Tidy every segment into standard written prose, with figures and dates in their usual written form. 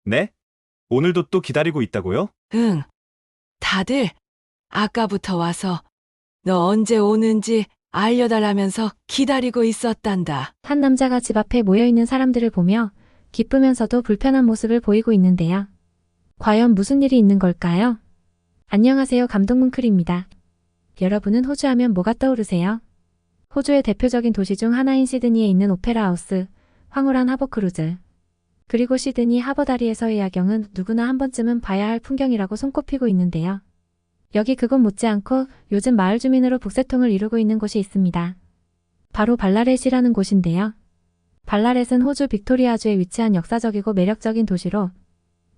네? 오늘도 또 기다리고 있다고요? 응, 다들 아까부터 와서 너 언제 오는지 알려달라면서 기다리고 있었단다. 한 남자가 집 앞에 모여있는 사람들을 보며 기쁘면서도 불편한 모습을 보이고 있는데요. 과연 무슨 일이 있는 걸까요? 안녕하세요, 감독문클입니다. 여러분은 호주 하면 뭐가 떠오르세요? 호주의 대표적인 도시 중 하나인 시드니에 있는 오페라 하우스, 황홀한 하버 크루즈. 그리고 시드니 하버 다리에서의 야경은 누구나 한 번쯤은 봐야 할 풍경이라고 손꼽히고 있는데요. 여기 그곳 못지않고 요즘 마을 주민으로 북새통을 이루고 있는 곳이 있습니다. 바로 발라렛이라는 곳인데요. 발라렛은 호주 빅토리아주에 위치한 역사적이고 매력적인 도시로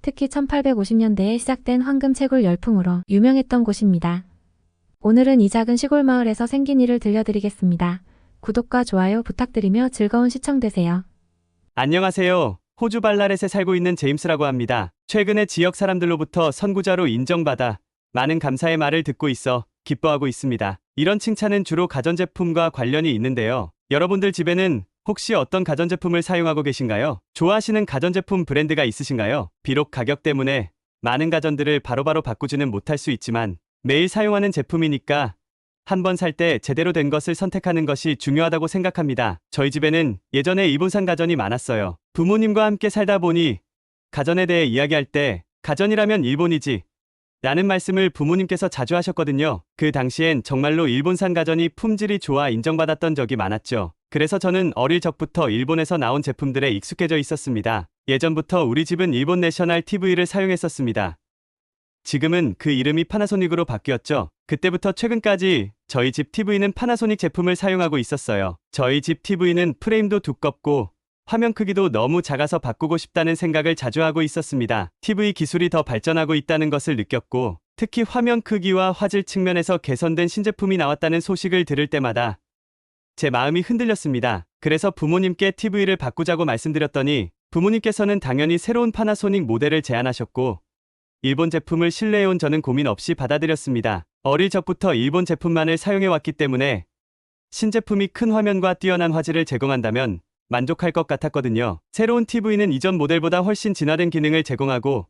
특히 1850년대에 시작된 황금 채굴 열풍으로 유명했던 곳입니다. 오늘은 이 작은 시골 마을에서 생긴 일을 들려드리겠습니다. 구독과 좋아요 부탁드리며 즐거운 시청 되세요. 안녕하세요. 호주 발라렛에 살고 있는 제임스라고 합니다. 최근에 지역 사람들로부터 선구자로 인정받아 많은 감사의 말을 듣고 있어 기뻐하고 있습니다. 이런 칭찬은 주로 가전제품과 관련이 있는데요. 여러분들 집에는 혹시 어떤 가전제품을 사용하고 계신가요? 좋아하시는 가전제품 브랜드가 있으신가요? 비록 가격 때문에 많은 가전들을 바로바로 바꾸지는 못할 수 있지만 매일 사용하는 제품이니까 한번 살 때 제대로 된 것을 선택하는 것이 중요하다고 생각합니다. 저희 집에는 예전에 일본산 가전이 많았어요. 부모님과 함께 살다 보니 가전에 대해 이야기할 때 가전이라면 일본이지 라는 말씀을 부모님께서 자주 하셨거든요. 그 당시엔 정말로 일본산 가전이 품질이 좋아 인정받았던 적이 많았죠. 그래서 저는 어릴 적부터 일본에서 나온 제품들에 익숙해져 있었습니다. 예전부터 우리 집은 일본 내셔널 TV를 사용했었습니다. 지금은 그 이름이 파나소닉으로 바뀌었죠. 그때부터 최근까지 저희 집 TV는 파나소닉 제품을 사용하고 있었어요. 저희 집 TV는 프레임도 두껍고 화면 크기도 너무 작아서 바꾸고 싶다는 생각을 자주 하고 있었습니다. TV 기술이 더 발전하고 있다는 것을 느꼈고 특히 화면 크기와 화질 측면에서 개선된 신제품이 나왔다는 소식을 들을 때마다 제 마음이 흔들렸습니다. 그래서 부모님께 TV를 바꾸자고 말씀드렸더니 부모님께서는 당연히 새로운 파나소닉 모델을 제안하셨고 일본 제품을 신뢰해온 저는 고민 없이 받아들였습니다. 어릴 적부터 일본 제품만을 사용해왔기 때문에 신제품이 큰 화면과 뛰어난 화질을 제공한다면 만족할 것 같았거든요. 새로운 TV는 이전 모델보다 훨씬 진화된 기능을 제공하고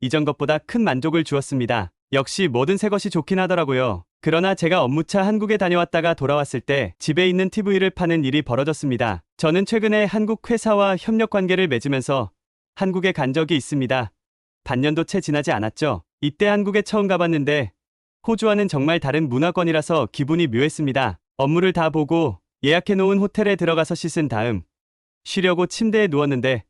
이전 것보다 큰 만족을 주었습니다. 역시 뭐든 새 것이 좋긴 하더라고요. 그러나 제가 업무차 한국에 다녀왔다가 돌아왔을 때 집에 있는 TV를 파는 일이 벌어졌습니다. 저는 최근에 한국 회사와 협력 관계를 맺으면서 한국에 간 적이 있습니다. 반년도 채 지나지 않았죠. 이때 한국에 처음 가봤는데 호주와는 정말 다른 문화권이라서 기분이 묘했습니다. 업무를 다 보고 예약해놓은 호텔에 들어가서 씻은 다음 쉬려고 침대에 누웠는데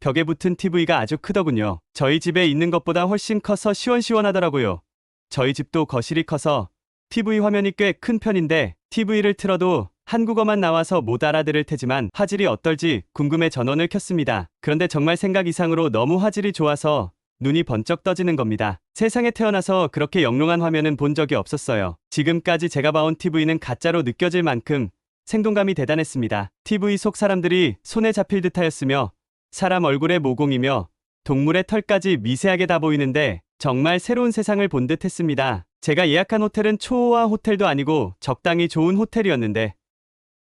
벽에 붙은 TV가 아주 크더군요. 저희 집에 있는 것보다 훨씬 커서 시원시원하더라고요. 저희 집도 거실이 커서 TV 화면이 꽤 큰 편인데 TV를 틀어도 한국어만 나와서 못 알아들을 테지만 화질이 어떨지 궁금해 전원을 켰습니다. 그런데 정말 생각 이상으로 너무 화질이 좋아서 눈이 번쩍 떠지는 겁니다. 세상에 태어나서 그렇게 영롱한 화면은 본 적이 없었어요. 지금까지 제가 봐온 TV는 가짜로 느껴질 만큼 생동감이 대단했습니다. TV 속 사람들이 손에 잡힐 듯하였으며 사람 얼굴의 모공이며 동물의 털까지 미세하게 다 보이는데 정말 새로운 세상을 본 듯 했습니다. 제가 예약한 호텔은 초호화 호텔도 아니고 적당히 좋은 호텔이었는데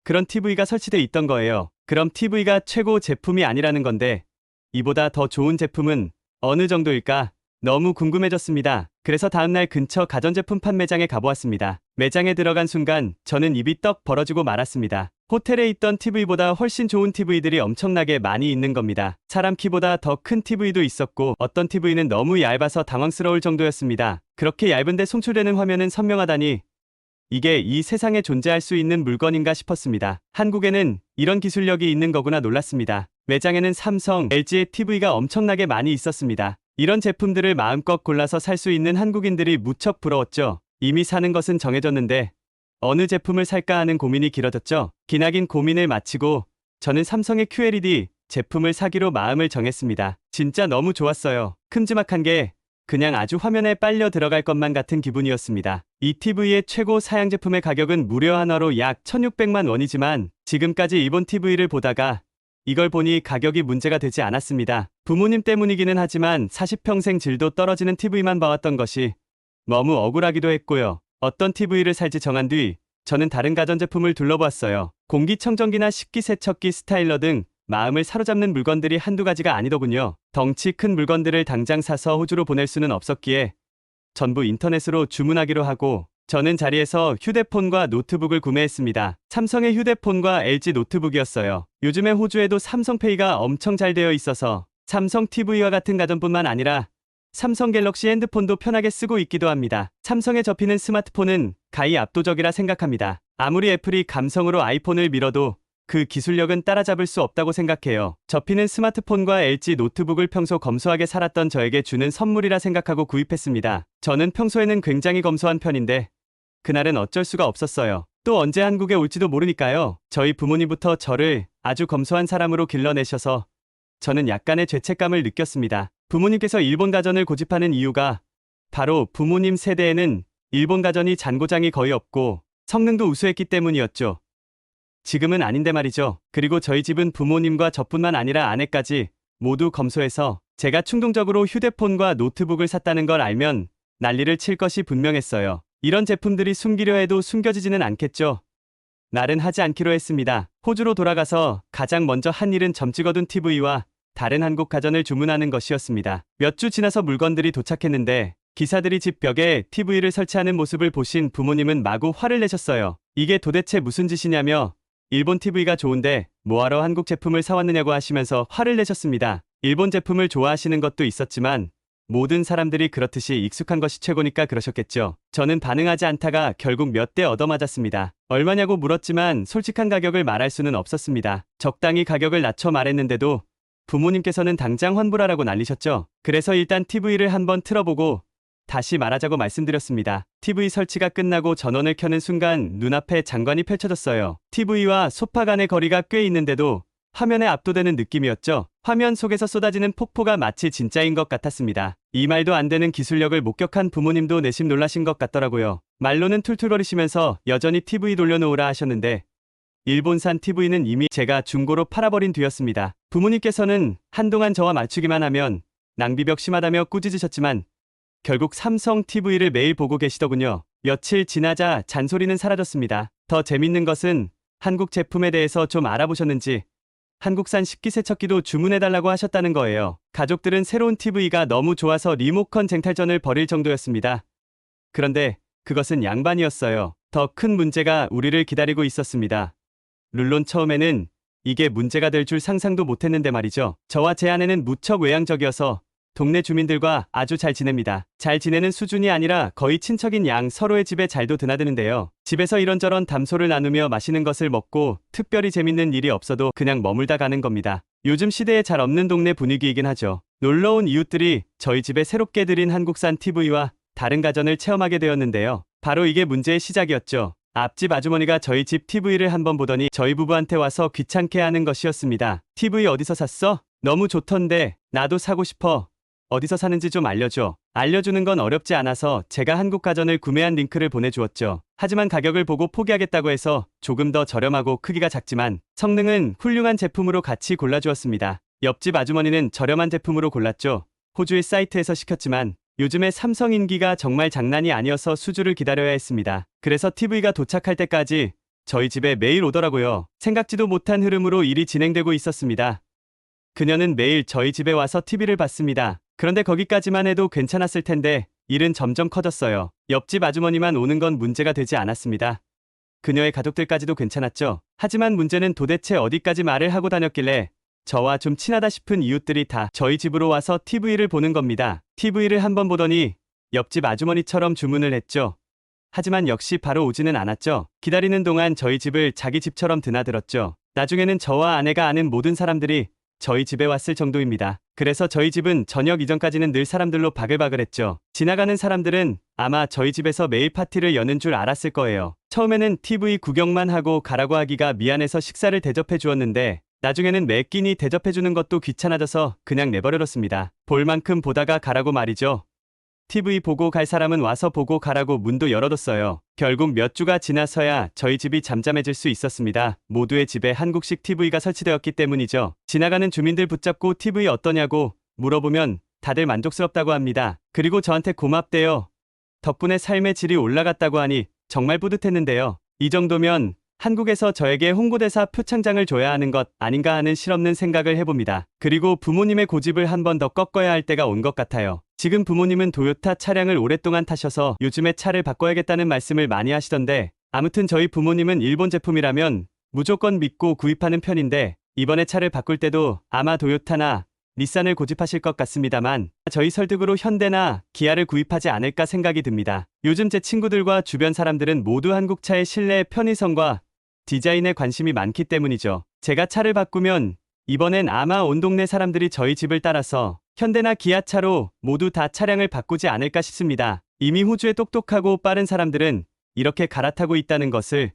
그런 TV가 설치돼 있던 거예요. 그럼 TV가 최고 제품이 아니라는 건데 이보다 더 좋은 제품은 어느 정도일까? 너무 궁금해졌습니다. 그래서 다음날 근처 가전제품 판매장에 가보았습니다. 매장에 들어간 순간 저는 입이 떡 벌어지고 말았습니다. 호텔에 있던 TV보다 훨씬 좋은 TV들이 엄청나게 많이 있는 겁니다. 사람 키보다 더 큰 TV도 있었고 어떤 TV는 너무 얇아서 당황스러울 정도였습니다. 그렇게 얇은데 송출되는 화면은 선명하다니 이게 이 세상에 존재할 수 있는 물건인가 싶었습니다. 한국에는 이런 기술력이 있는 거구나 놀랐습니다. 매장에는 삼성, LG의 TV가 엄청나게 많이 있었습니다. 이런 제품들을 마음껏 골라서 살 수 있는 한국인들이 무척 부러웠죠. 이미 사는 것은 정해졌는데 어느 제품을 살까 하는 고민이 길어졌죠. 기나긴 고민을 마치고 저는 삼성의 QLED 제품을 사기로 마음을 정했습니다. 진짜 너무 좋았어요. 큼지막한 게 그냥 아주 화면에 빨려 들어갈 것만 같은 기분이었습니다. 이 TV의 최고 사양 제품의 가격은 무려 한화로 약 1600만 원이지만 지금까지 일본 TV를 보다가 이걸 보니 가격이 문제가 되지 않았습니다. 부모님 때문이기는 하지만 40평생 질도 떨어지는 TV만 봐왔던 것이 너무 억울하기도 했고요. 어떤 TV를 살지 정한 뒤 저는 다른 가전제품을 둘러보았어요. 공기청정기나 식기세척기, 스타일러 등 마음을 사로잡는 물건들이 한두 가지가 아니더군요. 덩치 큰 물건들을 당장 사서 호주로 보낼 수는 없었기에 전부 인터넷으로 주문하기로 하고 저는 자리에서 휴대폰과 노트북을 구매했습니다. 삼성의 휴대폰과 LG 노트북이었어요. 요즘에 호주에도 삼성페이가 엄청 잘 되어 있어서 삼성 TV와 같은 가전뿐만 아니라 삼성 갤럭시 핸드폰도 편하게 쓰고 있기도 합니다. 삼성에 접히는 스마트폰은 가히 압도적이라 생각합니다. 아무리 애플이 감성으로 아이폰을 밀어도 그 기술력은 따라잡을 수 없다고 생각해요. 접히는 스마트폰과 LG 노트북을 평소 검소하게 살았던 저에게 주는 선물이라 생각하고 구입했습니다. 저는 평소에는 굉장히 검소한 편인데 그날은 어쩔 수가 없었어요. 또 언제 한국에 올지도 모르니까요. 저희 부모님부터 저를 아주 검소한 사람으로 길러내셔서 저는 약간의 죄책감을 느꼈습니다. 부모님께서 일본 가전을 고집하는 이유가 바로 부모님 세대에는 일본 가전이 잔고장이 거의 없고 성능도 우수했기 때문이었죠. 지금은 아닌데 말이죠. 그리고 저희 집은 부모님과 저뿐만 아니라 아내까지 모두 검소해서 제가 충동적으로 휴대폰과 노트북을 샀다는 걸 알면 난리를 칠 것이 분명했어요. 이런 제품들이 숨기려 해도 숨겨지지는 않겠죠. 날은 하지 않기로 했습니다. 호주로 돌아가서 가장 먼저 한 일은 점찍어둔 TV와 다른 한국 가전을 주문하는 것이었습니다. 몇 주 지나서 물건들이 도착했는데 기사들이 집 벽에 TV를 설치하는 모습을 보신 부모님은 마구 화를 내셨어요. 이게 도대체 무슨 짓이냐며 일본 TV가 좋은데 뭐하러 한국 제품을 사왔느냐고 하시면서 화를 내셨습니다. 일본 제품을 좋아하시는 것도 있었지만 모든 사람들이 그렇듯이 익숙한 것이 최고니까 그러셨겠죠. 저는 반응하지 않다가 결국 몇 대 얻어맞았습니다. 얼마냐고 물었지만 솔직한 가격을 말할 수는 없었습니다. 적당히 가격을 낮춰 말했는데도 부모님께서는 당장 환불하라고 난리셨죠. 그래서 일단 TV를 한번 틀어보고 다시 말하자고 말씀드렸습니다. TV 설치가 끝나고 전원을 켜는 순간 눈앞에 장관이 펼쳐졌어요. TV와 소파 간의 거리가 꽤 있는데도 화면에 압도되는 느낌이었죠. 화면 속에서 쏟아지는 폭포가 마치 진짜인 것 같았습니다. 이 말도 안 되는 기술력을 목격한 부모님도 내심 놀라신 것 같더라고요. 말로는 툴툴거리시면서 여전히 TV 돌려놓으라 하셨는데 일본산 TV는 이미 제가 중고로 팔아버린 뒤였습니다. 부모님께서는 한동안 저와 맞추기만 하면 낭비벽 심하다며 꾸짖으셨지만 결국 삼성 TV를 매일 보고 계시더군요. 며칠 지나자 잔소리는 사라졌습니다. 더 재밌는 것은 한국 제품에 대해서 좀 알아보셨는지 한국산 식기세척기도 주문해달라고 하셨다는 거예요. 가족들은 새로운 TV가 너무 좋아서 리모컨 쟁탈전을 벌일 정도였습니다. 그런데 그것은 양반이었어요. 더 큰 문제가 우리를 기다리고 있었습니다. 물론 처음에는 이게 문제가 될 줄 상상도 못했는데 말이죠. 저와 제 아내는 무척 외향적이어서 동네 주민들과 아주 잘 지냅니다. 잘 지내는 수준이 아니라 거의 친척인 양 서로의 집에 잘도 드나드는데요. 집에서 이런저런 담소를 나누며 맛있는 것을 먹고 특별히 재밌는 일이 없어도 그냥 머물다 가는 겁니다. 요즘 시대에 잘 없는 동네 분위기이긴 하죠. 놀러온 이웃들이 저희 집에 새롭게 들인 한국산 TV와 다른 가전을 체험하게 되었는데요. 바로 이게 문제의 시작이었죠. 앞집 아주머니가 저희 집 TV를 한번 보더니 저희 부부한테 와서 귀찮게 하는 것이었습니다. TV 어디서 샀어? 너무 좋던데 나도 사고 싶어. 어디서 사는지 좀 알려줘. 알려주는 건 어렵지 않아서 제가 한국 가전을 구매한 링크를 보내주었죠. 하지만 가격을 보고 포기하겠다고 해서 조금 더 저렴하고 크기가 작지만 성능은 훌륭한 제품으로 같이 골라주었습니다. 옆집 아주머니는 저렴한 제품으로 골랐죠. 호주의 사이트에서 시켰지만 요즘에 삼성 인기가 정말 장난이 아니어서 수주를 기다려야 했습니다. 그래서 TV가 도착할 때까지 저희 집에 매일 오더라고요. 생각지도 못한 흐름으로 일이 진행되고 있었습니다. 그녀는 매일 저희 집에 와서 TV를 봤습니다. 그런데 거기까지만 해도 괜찮았을 텐데 일은 점점 커졌어요. 옆집 아주머니만 오는 건 문제가 되지 않았습니다. 그녀의 가족들까지도 괜찮았죠. 하지만 문제는 도대체 어디까지 말을 하고 다녔길래 저와 좀 친하다 싶은 이웃들이 다 저희 집으로 와서 TV를 보는 겁니다. TV를 한번 보더니 옆집 아주머니처럼 주문을 했죠. 하지만 역시 바로 오지는 않았죠. 기다리는 동안 저희 집을 자기 집처럼 드나들었죠. 나중에는 저와 아내가 아는 모든 사람들이 저희 집에 왔을 정도입니다. 그래서 저희 집은 저녁 이전까지는 늘 사람들로 바글바글했죠. 지나가는 사람들은 아마 저희 집에서 매일 파티를 여는 줄 알았을 거예요. 처음에는 TV 구경만 하고 가라고 하기가 미안해서 식사를 대접해 주었는데 나중에는 매 끼니 대접해 주는 것도 귀찮아져서 그냥 내버려뒀습니다. 볼 만큼 보다가 가라고 말이죠. TV 보고 갈 사람은 와서 보고 가라고 문도 열어뒀어요. 결국 몇 주가 지나서야 저희 집이 잠잠해질 수 있었습니다. 모두의 집에 한국식 TV가 설치되었기 때문이죠. 지나가는 주민들 붙잡고 TV 어떠냐고 물어보면 다들 만족스럽다고 합니다. 그리고 저한테 고맙대요. 덕분에 삶의 질이 올라갔다고 하니 정말 뿌듯했는데요. 이 정도면 한국에서 저에게 홍보대사 표창장을 줘야 하는 것 아닌가 하는 실없는 생각을 해봅니다. 그리고 부모님의 고집을 한 번 더 꺾어야 할 때가 온 것 같아요. 지금 부모님은 도요타 차량을 오랫동안 타셔서 요즘에 차를 바꿔야겠다는 말씀을 많이 하시던데 아무튼 저희 부모님은 일본 제품이라면 무조건 믿고 구입하는 편인데 이번에 차를 바꿀 때도 아마 도요타나 닛산을 고집하실 것 같습니다만 저희 설득으로 현대나 기아를 구입하지 않을까 생각이 듭니다. 요즘 제 친구들과 주변 사람들은 모두 한국차의 실내 편의성과 디자인에 관심이 많기 때문이죠. 제가 차를 바꾸면 이번엔 아마 온 동네 사람들이 저희 집을 따라서 현대나 기아차로 모두 다 차량을 바꾸지 않을까 싶습니다. 이미 호주의 똑똑하고 빠른 사람들은 이렇게 갈아타고 있다는 것을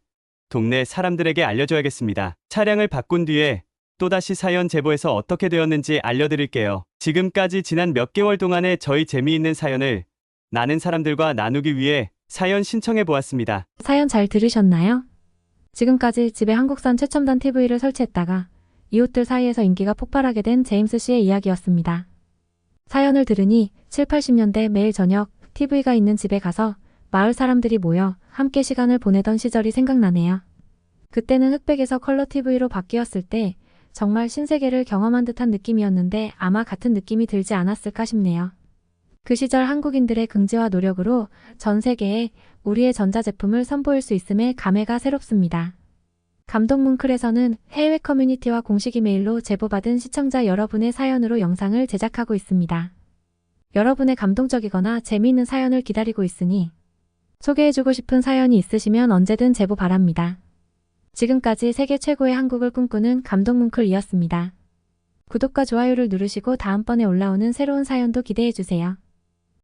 동네 사람들에게 알려줘야겠습니다. 차량을 바꾼 뒤에 또다시 사연 제보해서 어떻게 되었는지 알려드릴게요. 지금까지 지난 몇 개월 동안의 저희 재미있는 사연을 많은 사람들과 나누기 위해 사연 신청해 보았습니다. 사연 잘 들으셨나요? 지금까지 집에 한국산 최첨단 TV를 설치했다가 이웃들 사이에서 인기가 폭발하게 된 제임스 씨의 이야기였습니다. 사연을 들으니 7, 80년대 매일 저녁 TV가 있는 집에 가서 마을 사람들이 모여 함께 시간을 보내던 시절이 생각나네요. 그때는 흑백에서 컬러 TV로 바뀌었을 때 정말 신세계를 경험한 듯한 느낌이었는데 아마 같은 느낌이 들지 않았을까 싶네요. 그 시절 한국인들의 긍지와 노력으로 전 세계에 우리의 전자제품을 선보일 수 있음에 감회가 새롭습니다. 감동문클에서는 해외 커뮤니티와 공식 이메일로 제보받은 시청자 여러분의 사연으로 영상을 제작하고 있습니다. 여러분의 감동적이거나 재미있는 사연을 기다리고 있으니 소개해주고 싶은 사연이 있으시면 언제든 제보 바랍니다. 지금까지 세계 최고의 한국을 꿈꾸는 감동문클이었습니다. 구독과 좋아요를 누르시고 다음번에 올라오는 새로운 사연도 기대해주세요.